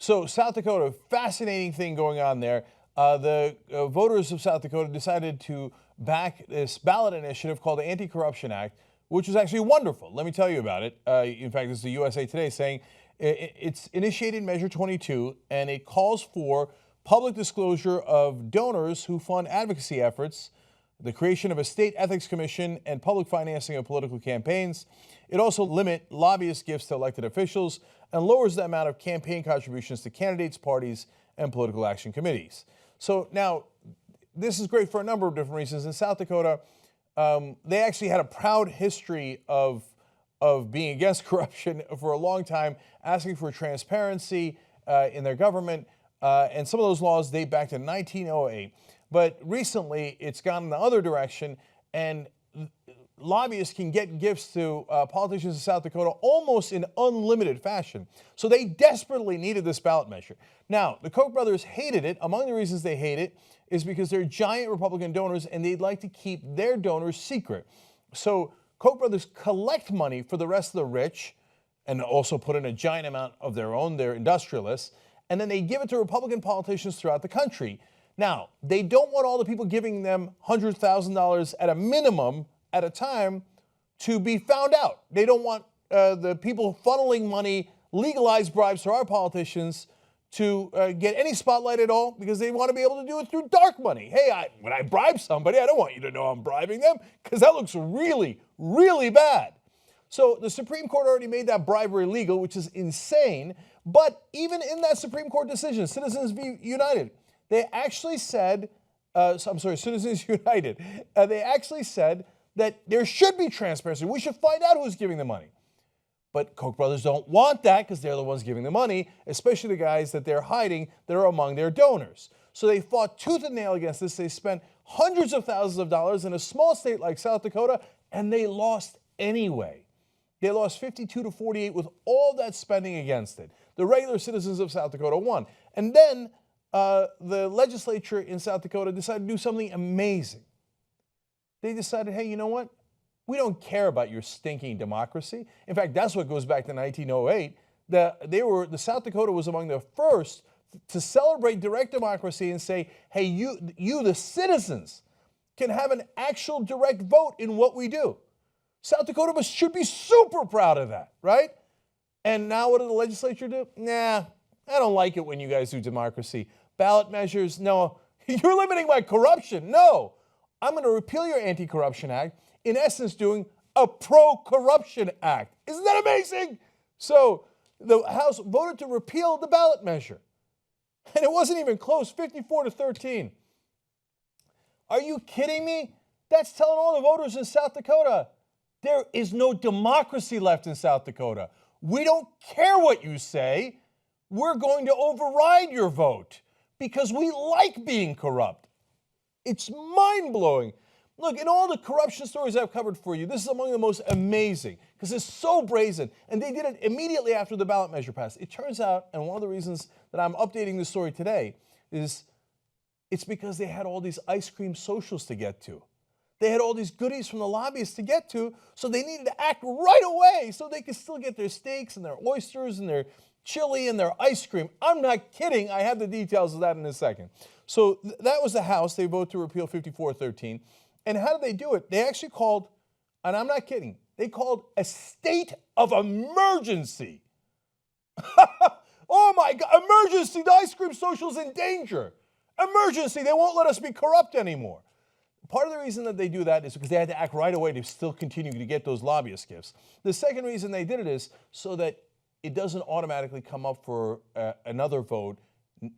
So South Dakota, fascinating thing going on there. The voters of South Dakota decided to back this ballot initiative called the Anti-Corruption Act, which was actually wonderful. Let me tell you about it. In fact, this is the USA Today saying it's initiated Measure 22, and it calls for public disclosure of donors who fund advocacy efforts, the creation of a state ethics commission, and public financing of political campaigns. It also limits lobbyist gifts to elected officials and lowers the amount of campaign contributions to candidates, parties, and political action committees. So now, this is great for a number of different reasons. In South Dakota, they actually had a proud history of being against corruption for a long time, asking for transparency in their government, and some of those laws date back to 1908. But recently, it's gone in the other direction, and lobbyists can get gifts to politicians in South Dakota almost in unlimited fashion. So they desperately needed this ballot measure. Now, the Koch brothers hated it. Among the reasons they hate it is because they're giant Republican donors, and they'd like to keep their donors secret. So Koch brothers collect money for the rest of the rich and also put in a giant amount of their own, they're industrialists, and then they give it to Republican politicians throughout the country. Now, they don't want all the people giving them $100,000 at a minimum at a time to be found out. They don't want the people funneling money, legalized bribes to our politicians to get any spotlight at all, because they want to be able to do it through dark money. Hey, when I bribe somebody, I don't want you to know I'm bribing them, because that looks really, really bad. So the Supreme Court already made that bribery legal, which is insane. But even in that Supreme Court decision, Citizens United, they actually said, Citizens United, they actually said that there should be transparency. We should find out who's giving the money. But Koch brothers don't want that, because they're the ones giving the money, especially the guys that they're hiding that are among their donors. So they fought tooth and nail against this. They spent hundreds of thousands of dollars in a small state like South Dakota, and they lost anyway. They lost 52-48 with all that spending against it. The regular citizens of South Dakota won. And then the legislature in South Dakota decided to do something amazing. They decided, hey, you know what? We don't care about your stinking democracy. In fact, that's what goes back to 1908. The South Dakota was among the first to celebrate direct democracy and say, hey, you the citizens, can have an actual direct vote in what we do. South Dakota should be super proud of that, right? And now what did the legislature do? Nah, I don't like it when you guys do democracy. Ballot measures, no. You're limiting my corruption. No, I'm going to repeal your Anti-Corruption Act, in essence doing a pro-corruption act. Isn't that amazing? So the House voted to repeal the ballot measure. And it wasn't even close, 54-13. Are you kidding me? That's telling all the voters in South Dakota, there is no democracy left in South Dakota. We don't care what you say. We're going to override your vote because we like being corrupt. It's mind-blowing. Look, in all the corruption stories I've covered for you, this is among the most amazing because it's so brazen. And they did it immediately after the ballot measure passed. It turns out, and one of the reasons that I'm updating this story today is it's because they had all these ice cream socials to get to. They had all these goodies from the lobbyists to get to, so they needed to act right away so they could still get their steaks and their oysters and their chili and their ice cream. I'm not kidding. I have the details of that in a second. So that was the House. They voted to repeal 54-13. And how did they do it? They actually called, and I'm not kidding, they called a state of emergency. Oh my God, emergency, the ice cream social's in danger. Emergency, they won't let us be corrupt anymore. Part of the reason that they do that is because they had to act right away to still continue to get those lobbyist gifts. The second reason they did it is so that it doesn't automatically come up for another vote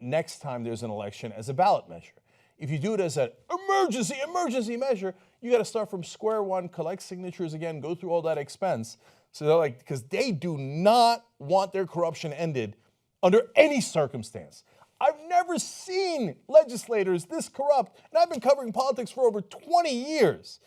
next time there's an election as a ballot measure. If you do it as an emergency measure, you got to start from square one, collect signatures again, go through all that expense. So they're like, because they do not want their corruption ended under any circumstance. I've never seen legislators this corrupt, and I've been covering politics for over 20 years.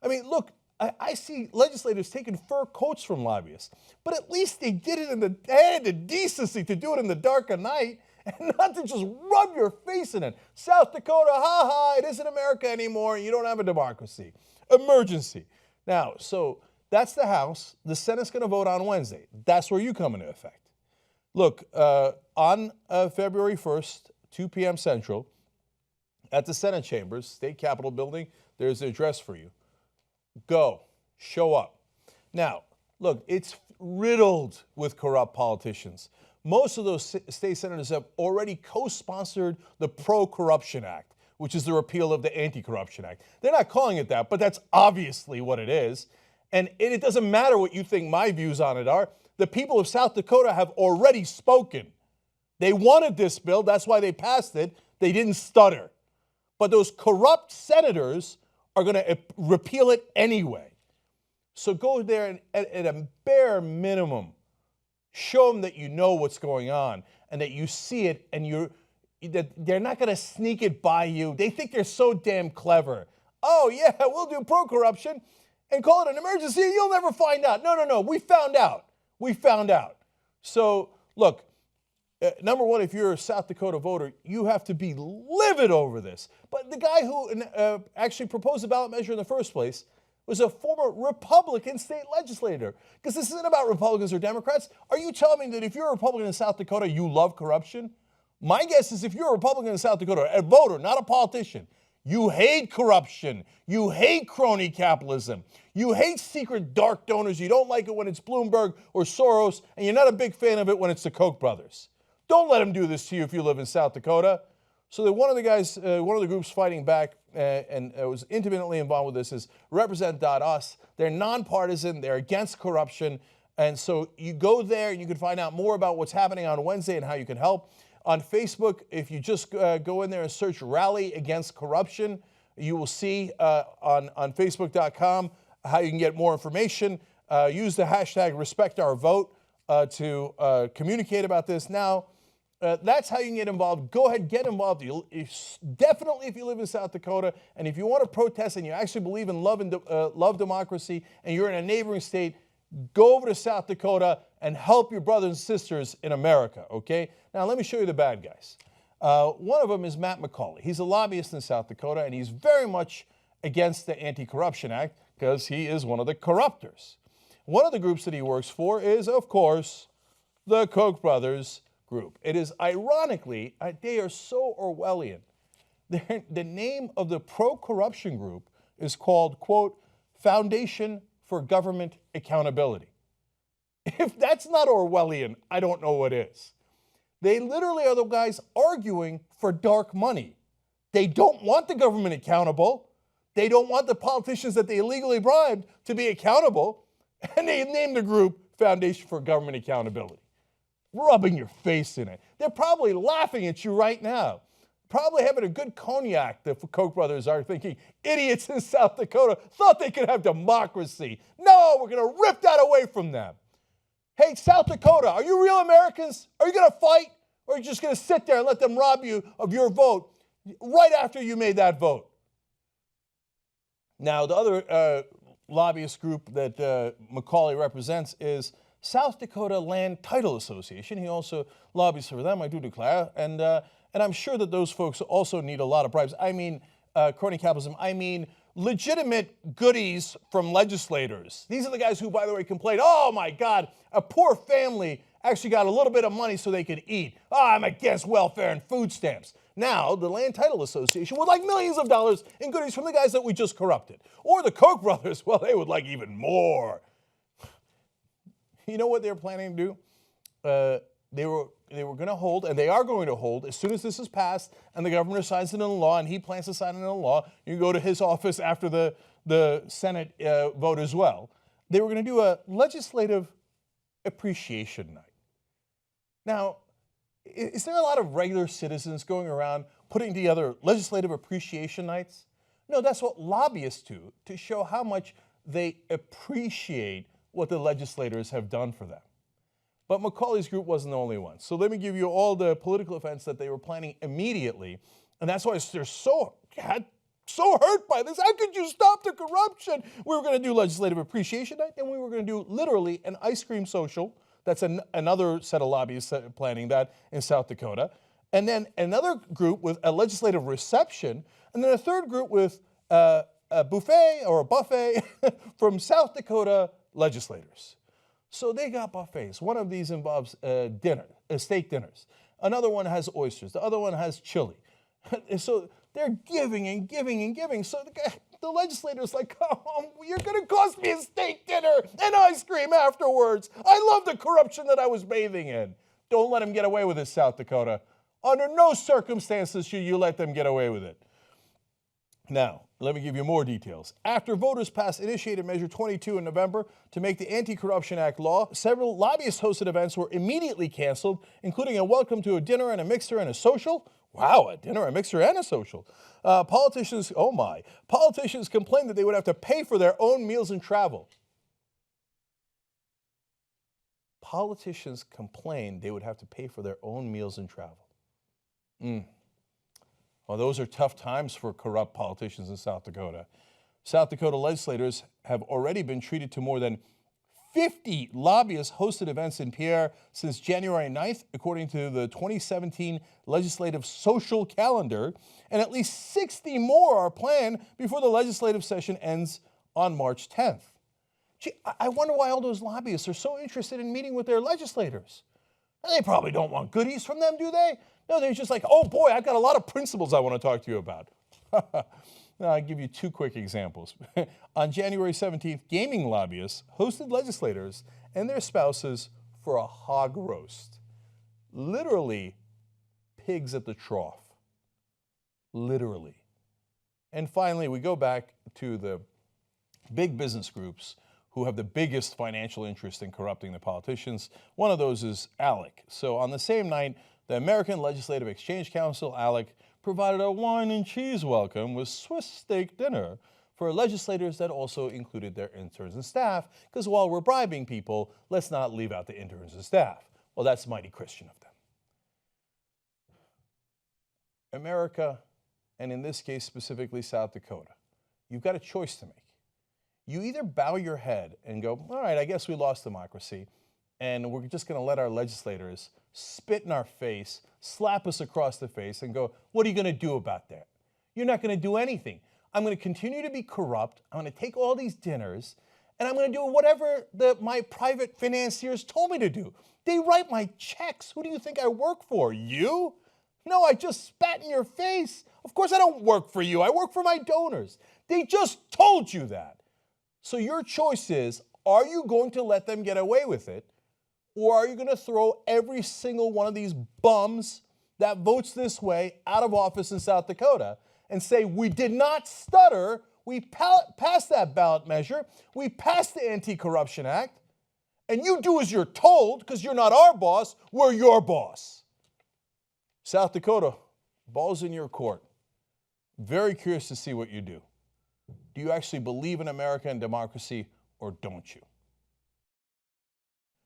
I mean, look, I see legislators taking fur coats from lobbyists, but at least they did it they had the decency to do it in the dark of night and not to just rub your face in it. South Dakota, it isn't America anymore. You don't have a democracy. Emergency. Now, so that's the House. The Senate's going to vote on Wednesday. That's where you come into effect. Look, on February 1st, 2 p.m. Central, at the Senate chambers, State Capitol building. There's the address for you. Go. Show up. Now, look, it's riddled with corrupt politicians. Most of those state senators have already co-sponsored the Pro-Corruption Act, which is the repeal of the Anti-Corruption Act. They're not calling it that, but that's obviously what it is. And it doesn't matter what you think my views on it are. The people of South Dakota have already spoken. They wanted this bill. That's why they passed it. They didn't stutter. But those corrupt senators are going to repeal it anyway. So go there and at a bare minimum, show them that you know what's going on and that you see it and that they're not going to sneak it by you. They think they're so damn clever. Oh, yeah, we'll do pro-corruption and call it an emergency. You'll never find out. No. We found out. We found out. So, look, number one, if you're a South Dakota voter, you have to be livid over this. But the guy who actually proposed the ballot measure in the first place was a former Republican state legislator. Because this isn't about Republicans or Democrats. Are you telling me that if you're a Republican in South Dakota, you love corruption? My guess is if you're a Republican in South Dakota, a voter, not a politician, you hate corruption. You hate crony capitalism. You hate secret dark donors. You don't like it when it's Bloomberg or Soros, and you're not a big fan of it when it's the Koch brothers. Don't let them do this to you if you live in South Dakota. So that one of the guys, one of the groups fighting back and was intimately involved with this is Represent.us. They're nonpartisan. They're against corruption. And so you go there and you can find out more about what's happening on Wednesday and how you can help. On Facebook, if you just go in there and search Rally Against Corruption, you will see on Facebook.com how you can get more information. Use the hashtag #RespectOurVote to communicate about this. Now, that's how you can get involved. Go ahead, get involved. Definitely if you live in South Dakota, and if you want to protest and you actually believe in love democracy, and you're in a neighboring state, go over to South Dakota and help your brothers and sisters in America, okay? Now, let me show you the bad guys. One of them is Matt McCauley. He's a lobbyist in South Dakota, and he's very much against the Anti-Corruption Act because he is one of the corruptors. One of the groups that he works for is, of course, the Koch brothers group. It is ironically, they are so Orwellian. The name of the pro-corruption group is called, quote, Foundation for Government Accountability. If that's not Orwellian, I don't know what is. They literally are the guys arguing for dark money. They don't want the government accountable. They don't want the politicians that they illegally bribed to be accountable. And they named the group Foundation for Government Accountability. Rubbing your face in it. They're probably laughing at you right now. Probably having a good cognac, the Koch brothers are thinking, idiots in South Dakota thought they could have democracy. No, we're going to rip that away from them. Hey, South Dakota, are you real Americans? Are you going to fight? Or are you just going to sit there and let them rob you of your vote right after you made that vote? Now, the other lobbyist group that McCauley represents is South Dakota Land Title Association. He also lobbies for them, I do declare. And I'm sure that those folks also need a lot of bribes. I mean, crony capitalism. I mean, legitimate goodies from legislators. These are the guys who, by the way, complained, oh my God, a poor family actually got a little bit of money so they could eat. Oh, I'm against welfare and food stamps. Now, the Land Title Association would like millions of dollars in goodies from the guys that we just corrupted. Or the Koch brothers, well, they would like even more. You know what they're planning to do? They were going to hold, and they are going to hold, as soon as this is passed and the governor signs it into law, and he plans to sign it into law, you go to his office after the Senate vote as well. They were going to do a legislative appreciation night. Now, is there a lot of regular citizens going around putting together legislative appreciation nights? No, that's what lobbyists do, to show how much they appreciate what the legislators have done for them. But McCauley's group wasn't the only one. So let me give you all the political events that they were planning immediately. And that's why they're so hurt by this. How could you stop the corruption? We were going to do legislative appreciation night, and we were going to do literally an ice cream social. That's another set of lobbyists planning that in South Dakota. And then another group with a legislative reception. And then a third group with a buffet from South Dakota legislators. So they got buffets. One of these involves steak dinners. Another one has oysters. The other one has chili. So they're giving and giving and giving. So the legislator's like, oh, you're going to cost me a steak dinner and ice cream afterwards. I love the corruption that I was bathing in. Don't let them get away with this, South Dakota. Under no circumstances should you let them get away with it. Now, let me give you more details. After voters passed Initiated Measure 22 in November to make the Anti-Corruption Act law, several lobbyist-hosted events were immediately canceled, including a welcome to a dinner and a mixer and a social. Wow, a dinner, a mixer, and a social. Politicians complained that they would have to pay for their own meals and travel. Politicians complained they would have to pay for their own meals and travel. Well, those are tough times for corrupt politicians in South Dakota. South Dakota legislators have already been treated to more than 50 lobbyist-hosted events in Pierre since January 9th, according to the 2017 legislative social calendar, and at least 60 more are planned before the legislative session ends on March 10th. Gee, I wonder why all those lobbyists are so interested in meeting with their legislators. They probably don't want goodies from them, do they? No, they're just like, oh boy, I've got a lot of principles I want to talk to you about. Now, I'll give you two quick examples. On January 17th, gaming lobbyists hosted legislators and their spouses for a hog roast. Literally, pigs at the trough. Literally. And finally, we go back to the big business groups who have the biggest financial interest in corrupting the politicians. One of those is ALEC. So on the same night, the American Legislative Exchange Council, ALEC, provided a wine and cheese welcome with Swiss steak dinner for legislators that also included their interns and staff, because while we're bribing people, let's not leave out the interns and staff. Well, that's mighty Christian of them. America, and in this case specifically South Dakota, you've got a choice to make. You either bow your head and go, all right, I guess we lost democracy, and we're just going to let our legislators spit in our face, slap us across the face, and go, what are you going to do about that? You're not going to do anything. I'm going to continue to be corrupt. I'm going to take all these dinners, and I'm going to do whatever my private financiers told me to do. They write my checks. Who do you think I work for? You? No, I just spat in your face. Of course I don't work for you. I work for my donors. They just told you that. So your choice is, are you going to let them get away with it? Or are you going to throw every single one of these bums that votes this way out of office in South Dakota and say, we did not stutter, we passed that ballot measure, we passed the Anti-Corruption Act, and you do as you're told because you're not our boss, we're your boss. South Dakota, ball's in your court. Very curious to see what you do. Do you actually believe in America and democracy, or don't you?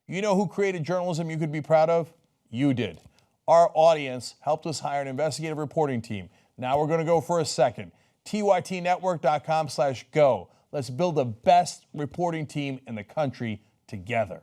You know who created journalism you could be proud of? You did. Our audience helped us hire an investigative reporting team. Now we're going to go for a second. tytnetwork.com/go. Let's build the best reporting team in the country together.